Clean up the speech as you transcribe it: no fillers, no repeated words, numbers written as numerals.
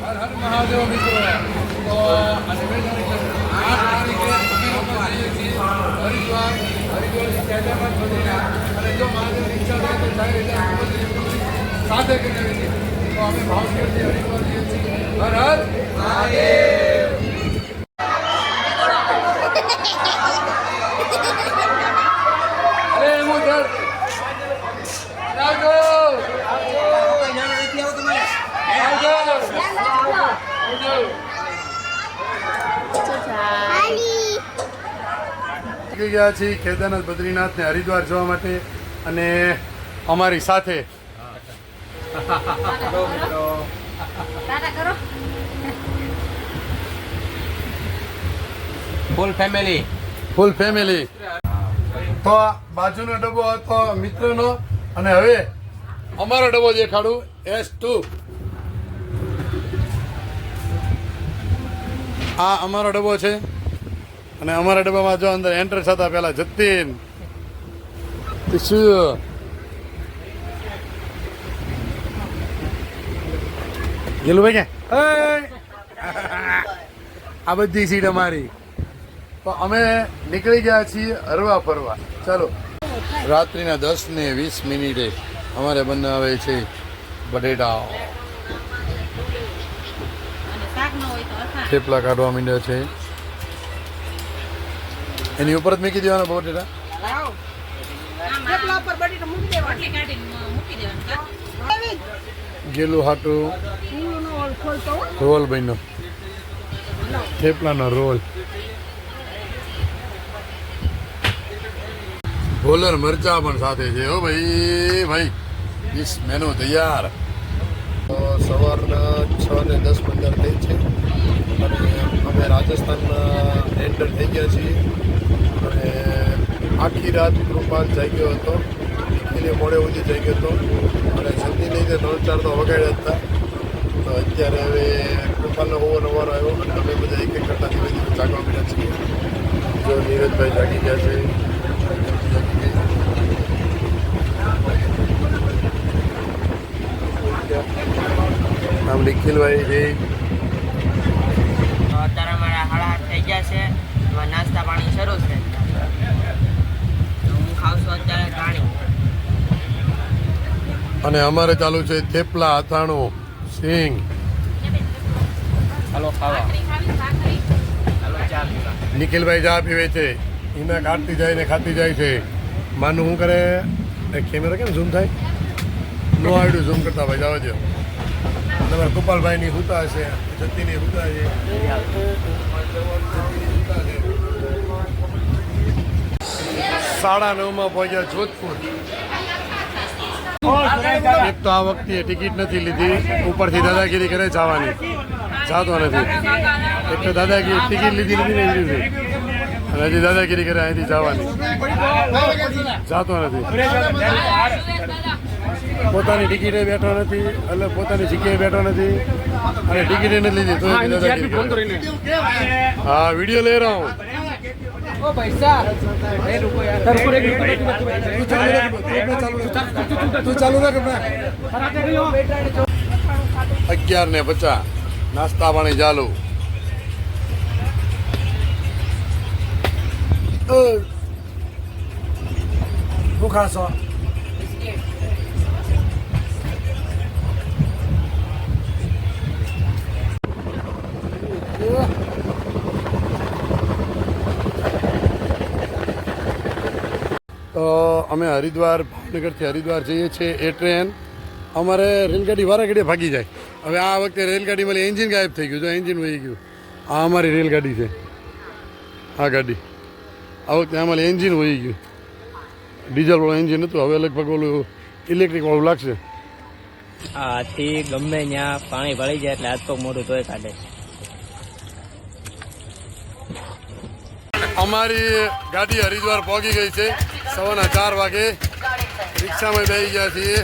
હર હર મહાદેવ મિત્રો. તો અને 8 તારીખે અમે લોકો જઈએ છીએ હરિદ્વારથી કેદારનાથ બદ્રીનાથ. અને જો મહાદેવની ઈચ્છા થાય તો જાય સાથે કરી છીએ. તો અમે ભાવનગરથી હરિદ્વાર જઈએ છીએ. હર હર મહાદેવ. અરે હું દર આવજો થઈ ગયા છીએ કેદારનાથ બદ્રીનાથ ને હરિદ્વાર જવા માટે અને અમારી સાથે ફૂલ ફેમિલી. તો આ બાજુનો ડબ્બો હતો મિત્રનો અને હવે અમારો ડબ્બો દેખાડું S2. આ અમારો ડબ્બો છે અને અમારા ડબ્બામાં જો અંદર એન્ટર થતા પહેલા જતીન ગેલુભાઈ ક્યાં આ બધી સીટ અમારી. તો અમે નીકળી ગયા છીએ હરવા ફરવા. ચાલો રાત્રિના 10:20 અમારે બનાવે છે બટેટા. થેપલા કાઢવા માંડ્યા છે. એની ઉપર જ મૂકી દેવાના બટેટા. ગેલું હાટું રોલ બન્યો. થેપલાનો રોલ. ગોલર મરચા પણ સાથે છે. હો ભાઈ ડીશ મેનુ તૈયાર. તો સવારના 6:10-15 થઈ છે અને અમે રાજસ્થાનમાં એન્ટર થઈ ગયા છીએ. અને આખી રાત કૃપાલ જાગ્યો હતો. એટલે મોડે સુધી જાગ્યો હતો અને જલ્દી નહીં તે 3-4 તો વગાડ્યા હતા. તો અત્યારે હવે કૃપાલનો હોવાનો વારો આવ્યો અને અમે બધા એક કરતા ધીમે ધીમે જાગવા મળ્યા છીએ. જો નીરજભાઈ જાગી ગયા છે. આમ નિખિલભાઈ છે. અત્યારે અમારા 8:30 થઈ ગયા છે. નાસ્તા પાણી શરૂ છે. હું ખાઉં છું અત્યારે પાણી. અને અમારે ચાલુ છે થેપલા, અથાણું, સિંગ. હાલો ખાવા. હાલો ચા પીવા. નિખિલભાઈ ચા પીવે છે. એના કાઢતી જાય ને ખાતી જાય છે. માનું શું કરે કેમેરા કેમ ઝૂમ થાય? નો આવડ્યું ઝૂમ કરતા ભાઈ જવા દો. તમારા ગોપાલભાઈની હુતા છે, જતીની હુતા છે. 9:30 પહોંચ્યા જોધપુર. એક તો આ વખતે ટિકિટ નથી લીધી. ઉપરથી દાદાગીરી કરે જવાની. જાતો નથી. એક તો દાદાગીરી ટિકિટ લીધી અને હજી દાદાગીરી કરે અહીંથી જવાની. જાતો નથી. પોતાની ટિકિટે બેઠો નથી એટલે પોતાની જગ્યાએ બેઠો નથી અને ટિકિટે નથી લીધી તો હા વિડીયો લઈ રહ્યો હું. તું ચાલુ રાખ. 11:50 નાસ્તા પાણી ચાલુ. ભૂખા છો? તો અમે હરિદ્વાર ભાવનગરથી હરિદ્વાર જઈએ છીએ. એ ટ્રેન અમારે રેલગાડી વારા ઘડીએ ભાગી જાય. હવે આ વખતે રેલગાડીમાં એન્જિન ગાયબ થઈ ગયું. જો એન્જિન વહી ગયું. આ અમારી રેલગાડી છે. આ ગાડી આ વખતે આમાં એન્જિન વહી ગયું. ડીઝલવાળું એન્જિન હતું. હવે લગભગ ઓલું ઇલેક્ટ્રિક વાળું લાગશે. આથી ગમે ત્યાં પાણી ભળી જાય એટલે હાથ પગ મોઢું ધોઈ કાઢે. અમારી ગાડી હરિદ્વાર પહોંચી ગઈ છે. 4:15 વાગે રિક્ષામાં બેસી ગયા છીએ.